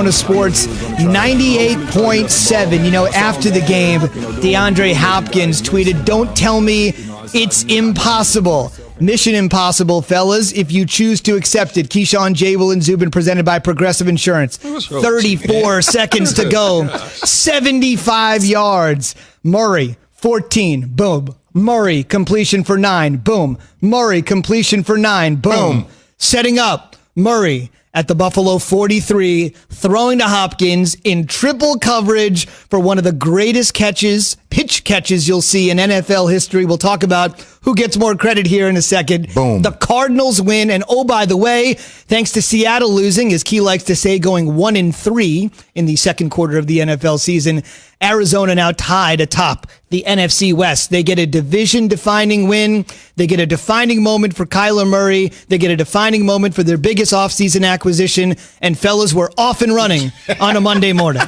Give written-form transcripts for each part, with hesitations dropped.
Sports 98.7. You know, after the game, DeAndre Hopkins tweeted, "Don't tell me it's impossible. Mission impossible, fellas, if you choose to accept it." Keyshawn, J. Will, and Zubin, presented by Progressive Insurance. 34 seconds to go. 75 yards. Murray, 14. Boom. Murray, completion for 9. Boom. Murray, completion for 9. Boom. Setting up. Murray at the Buffalo 43, throwing to Hopkins in triple coverage for one of the greatest pitch catches you'll see in NFL history. We'll talk about who gets more credit here in a second. Boom. The Cardinals win, and oh, by the way, thanks to Seattle losing, as Key likes to say, going 1-3 in the second quarter of the NFL season, Arizona now tied atop the NFC West. They get a division-defining win. They get a defining moment for Kyler Murray. They get a defining moment for their biggest offseason acquisition. And fellas, we're off and running on a Monday morning.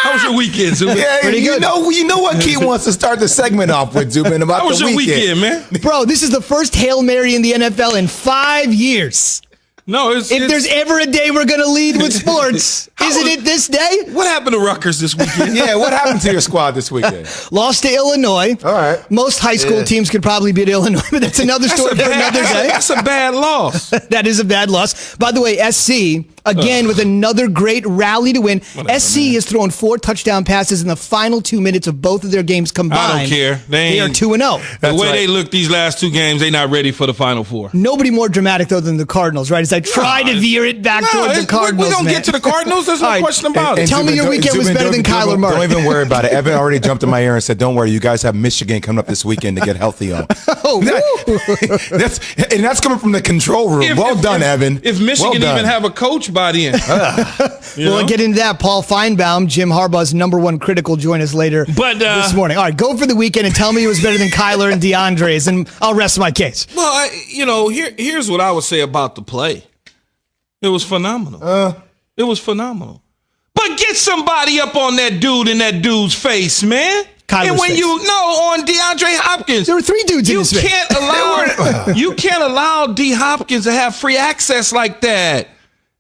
How was your weekend, Zubin? Yeah, Pretty good. You know what Key wants to start the segment off with, Zubin, about How was the your weekend. man? Bro, this is the first Hail Mary in the NFL in 5 years. No, If there's ever a day we're going to lead with sports, isn't it this day? What happened to Rutgers this weekend? Yeah, what happened to your squad this weekend? Lost to Illinois. All right. Most high school teams could probably beat Illinois, but that's another story for another day. That's a bad loss. That is a bad loss. By the way, SC, again, with another great rally to win. SC has thrown 4 touchdown passes in the final 2 minutes of both of their games combined. I don't care. They are 2-0. The way right. they look these last 2 games, they're not ready for the Final Four. Nobody more dramatic, though, than the Cardinals, right? As I try to veer it back toward the Cardinals, We're going to get to the Cardinals. There's no question about it. Tell me your weekend was better than Kyler Murray. Don't even worry about it. Evan already jumped in my ear and said, "Don't worry, you guys have Michigan coming up this weekend to get healthy on." That's coming from the control room. Well done, Evan. If Michigan Well done. even have a coach by then. We'll get into that. Paul Feinbaum, Jim Harbaugh's #1 critic, will join us later this morning. All right, go for the weekend and tell me it was better than Kyler and DeAndre's, and I'll rest my case. Well, here's what I would say about the play. It was phenomenal. It was phenomenal. But get somebody up on that dude in that dude's face, man. Kyler's and when face. on DeAndre Hopkins, There were 3 dudes in his face. You can't allow D Hopkins to have free access like that.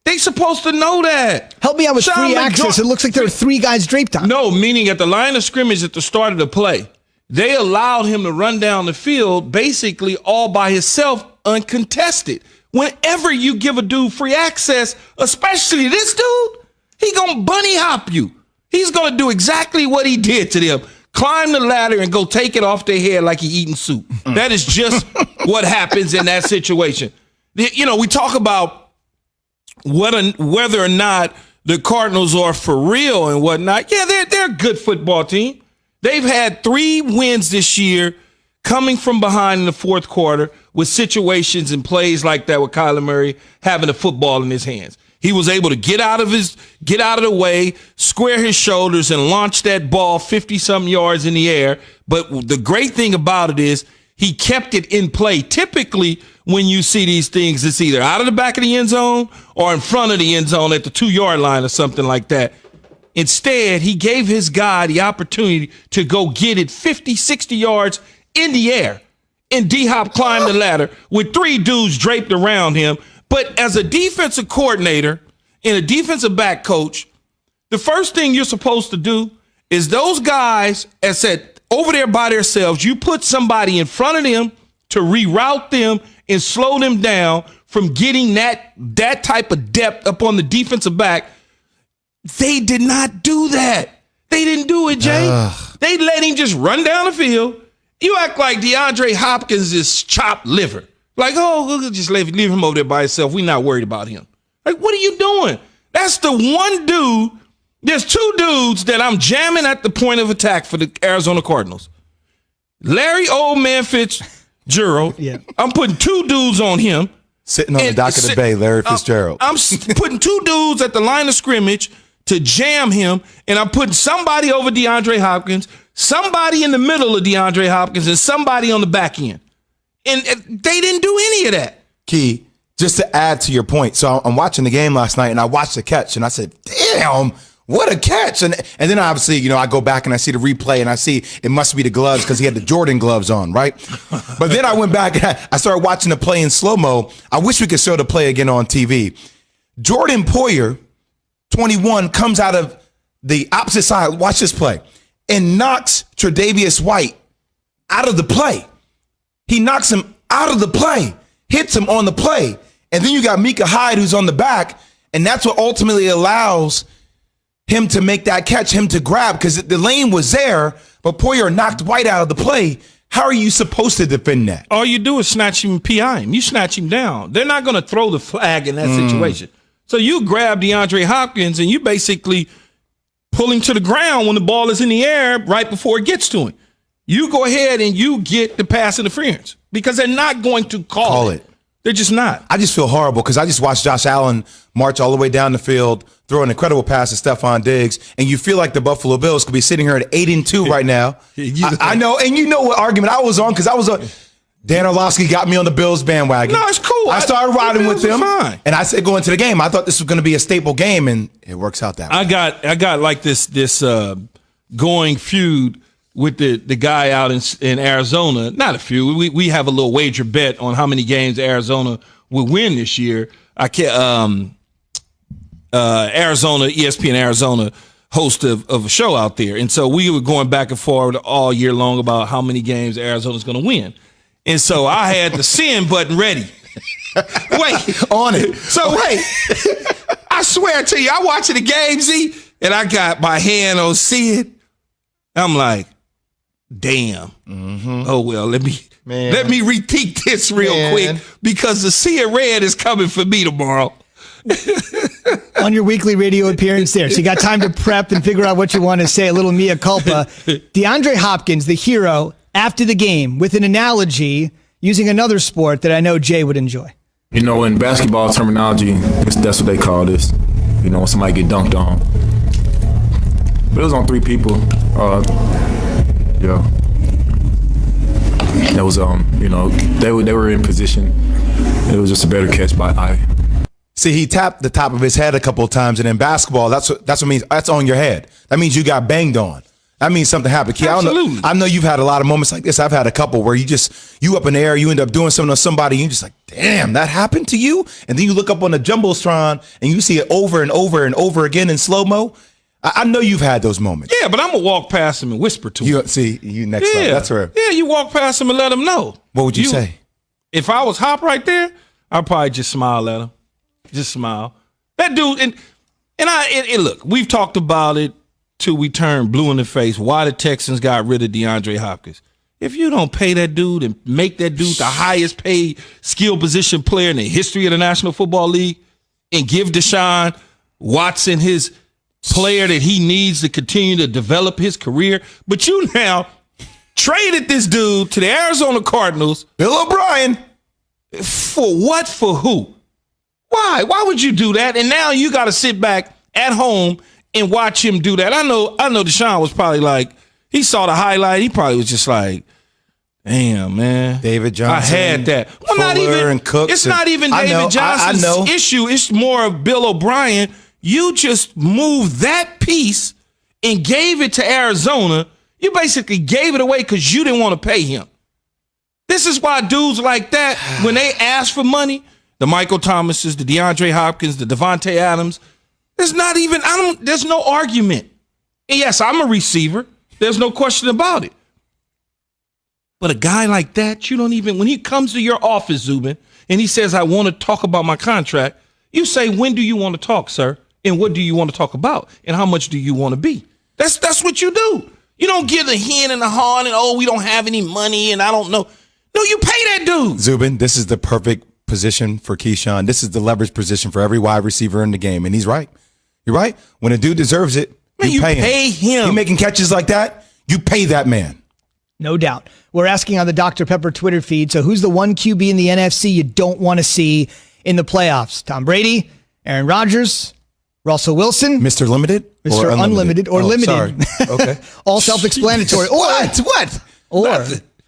They supposed to know that. Help me out with Sean free McDermott- access. It looks like there are 3 guys draped on. No, meaning at the line of scrimmage at the start of the play, they allowed him to run down the field basically all by himself, uncontested. Whenever you give a dude free access, especially this dude, he gonna bunny hop you. He's gonna do exactly what he did to them. Climb the ladder and go take it off their head like he eating soup. That is just what happens in that situation. You know, we talk about whether or not the Cardinals are for real and whatnot. Yeah, they're a good football team. They've had 3 wins this year coming from behind in the fourth quarter with situations and plays like that with Kyler Murray having the football in his hands. He was able to get out of the way, square his shoulders, and launch that ball 50-some yards in the air. But the great thing about it is he kept it in play. Typically, when you see these things, it's either out of the back of the end zone or in front of the end zone at the 2-yard line or something like that. Instead, he gave his guy the opportunity to go get it 50, 60 yards in the air. And D-Hop climbed the ladder with 3 dudes draped around him. But as a defensive coordinator and a defensive back coach, the first thing you're supposed to do is those guys, as said, over there by themselves, you put somebody in front of them to reroute them and slow them down from getting that type of depth up on the defensive back. They did not do that. They didn't do it, Jay. They let him just run down the field. You act like DeAndre Hopkins is chopped liver. Like, we'll just leave him over there by himself. We're not worried about him. Like, what are you doing? That's the one dude. There's 2 dudes that I'm jamming at the point of attack for the Arizona Cardinals. Larry Old Man Fitzgerald. Yeah. I'm putting 2 dudes on him. Sitting on the dock of the bay, Larry Fitzgerald. I'm putting 2 dudes at the line of scrimmage to jam him, and I'm putting somebody over DeAndre Hopkins, somebody in the middle of DeAndre Hopkins, and somebody on the back end. And they didn't do any of that. Key, just to add to your point, so I'm watching the game last night, and I watched the catch, and I said, damn, what a catch. And then obviously, I go back and I see the replay, and I see it must be the gloves because he had the Jordan gloves on, right? But then I went back and I started watching the play in slow-mo. I wish we could show the play again on TV. Jordan Poyer 21 comes out of the opposite side. Watch this play. And knocks Tre'Davious White out of the play. He knocks him out of the play, hits him on the play. And then you got Micah Hyde who's on the back. And that's what ultimately allows him to make that catch, him to grab, because the lane was there, but Poyer knocked White out of the play. How are you supposed to defend that? All you do is snatch him and PI him. You snatch him down. They're not going to throw the flag in that situation. So you grab DeAndre Hopkins and you basically pull him to the ground when the ball is in the air right before it gets to him. You go ahead and you get the pass interference because they're not going to call it. They're just not. I just feel horrible because I just watched Josh Allen march all the way down the field, throw an incredible pass to Stephon Diggs, and you feel like the Buffalo Bills could be sitting here at 8-2 right now. I know, and you know what argument I was on because I was on. Dan Orlovsky got me on the Bills bandwagon. No, it's cool. I started riding with them, fine. and I said going into the game, I thought this was going to be a staple game, and it works out that way. I got like this going feud with the guy out in Arizona. Not a feud. We have a little wager bet on how many games Arizona will win this year. Arizona, ESPN Arizona host of a show out there. And so we were going back and forth all year long about how many games Arizona's going to win. And so I had the send button ready. Wait. On it. So wait. I swear to you, I watching the game, Z, and I got my hand on send. I'm like, damn. Oh, well, let me repeat this real quick because the sea of red is coming for me tomorrow. On your weekly radio appearance there. So you got time to prep and figure out what you want to say. A little mea culpa. DeAndre Hopkins, the hero, after the game with an analogy using another sport that I know Jay would enjoy. You know, in basketball terminology, that's what they call this. You know, when somebody get dunked on. But it was on 3 people. Yeah. That was, you know, they were in position. It was just a better catch by eye. See, he tapped the top of his head a couple of times, and in basketball, that's what means. That's on your head. That means you got banged on. That means something happened. Key, Absolutely. I know you've had a lot of moments like this. I've had a couple where you up in the air, you end up doing something to somebody, and you're just like, damn, that happened to you? And then you look up on the Jumbotron, and you see it over and over and over again in slow-mo. I know you've had those moments. Yeah, but I'm going to walk past him and whisper to him. You next level. That's right. Yeah, you walk past him and let him know. What would you say? If I was Hop right there, I'd probably just smile at him. Just smile. That dude, and look, we've talked about it till we turned blue in the face. Why the Texans got rid of DeAndre Hopkins? If you don't pay that dude and make that dude the highest paid skill position player in the history of the National Football League and give Deshaun Watson his player that he needs to continue to develop his career, but you now traded this dude to the Arizona Cardinals. Bill O'Brien. For what? For who? Why? Why would you do that? And now you got to sit back at home and watch him do that. I know Deshaun was probably like, he saw the highlight. He probably was just like, damn, man. David Johnson. I had that. Well, Fuller not even, and Cooks. it's not even David Johnson's issue. It's more of Bill O'Brien. You just moved that piece and gave it to Arizona. You basically gave it away because you didn't want to pay him. This is why dudes like that, when they ask for money, the Michael Thomases, the DeAndre Hopkins, the Devontae Adams, there's no argument. And yes, I'm a receiver. There's no question about it. But a guy like that, you don't even, when he comes to your office, Zubin, and he says, I want to talk about my contract, you say, when do you want to talk, sir? And what do you want to talk about? And how much do you want to be? That's what you do. You don't give the hen and the haw and, we don't have any money and I don't know. No, you pay that dude. Zubin, this is the perfect position for Keyshawn. This is the leverage position for every wide receiver in the game. And he's right. You're right. When a dude deserves it, you pay him. You making catches like that, you pay that man. No doubt. We're asking on the Dr. Pepper Twitter feed, so who's the one QB in the NFC you don't want to see in the playoffs? Tom Brady, Aaron Rodgers, Russell Wilson, Mr. Limited? Mr. Unlimited or Limited. Sorry. Okay. All self-explanatory. What? Or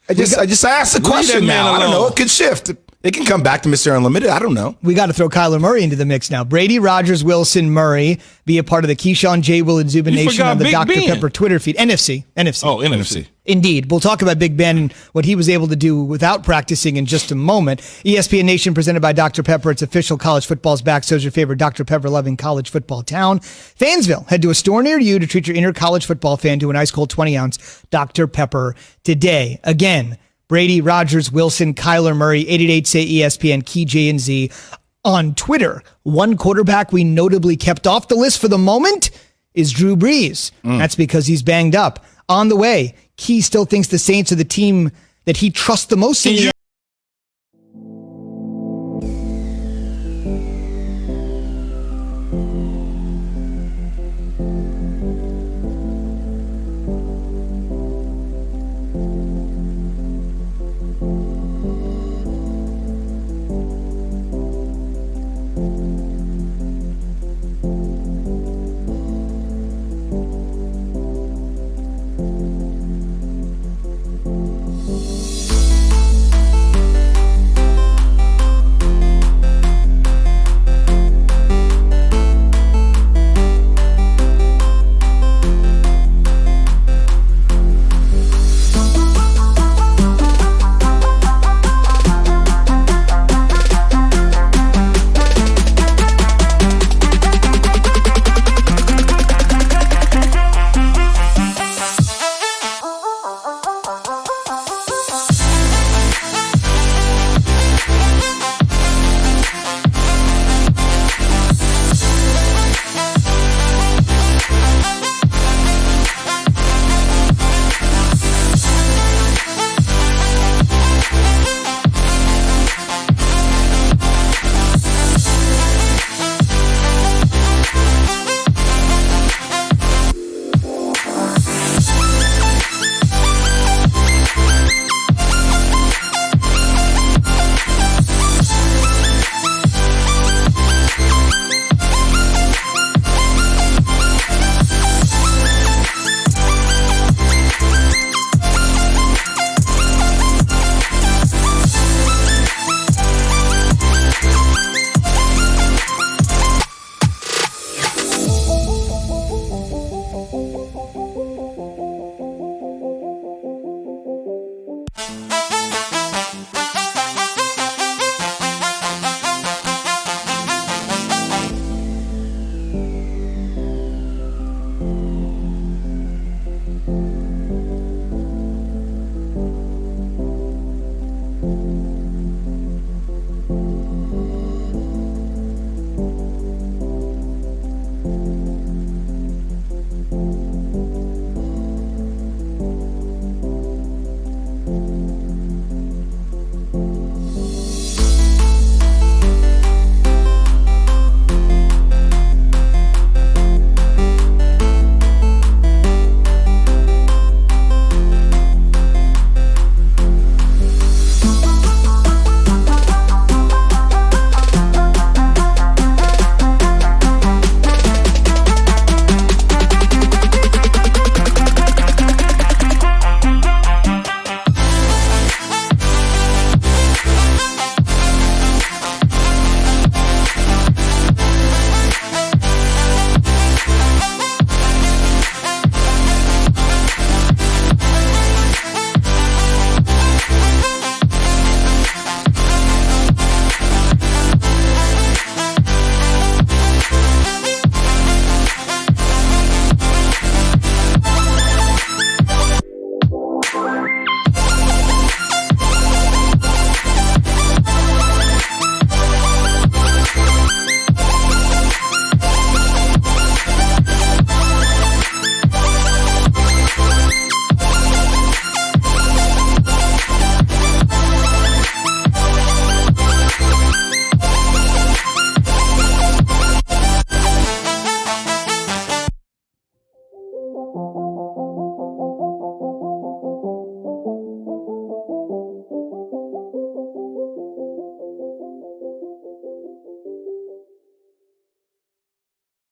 I just asked the question now. I don't know. It could shift. It can come back to Mr. Unlimited. I don't know. We got to throw Kyler Murray into the mix now. Brady, Rogers, Wilson, Murray, be a part of the Keyshawn, J. Will, and Zubin You Nation forgot on the Big Dr. Ben. Pepper Twitter feed. NFC. Oh, NFC. Indeed. We'll talk about Big Ben and what he was able to do without practicing in just a moment. ESPN Nation presented by Dr. Pepper. It's official. College football's back. So's your favorite Dr. Pepper loving college football town. Fansville. Head to a store near you to treat your inner college football fan to an ice cold 20-ounce Dr. Pepper today. Again, Brady, Rogers, Wilson, Kyler Murray, 888-SAY-ESPN, Key J and Z on Twitter. One quarterback we notably kept off the list for the moment is Drew Brees. That's because he's banged up. On the way, Key still thinks the Saints are the team that he trusts the most in the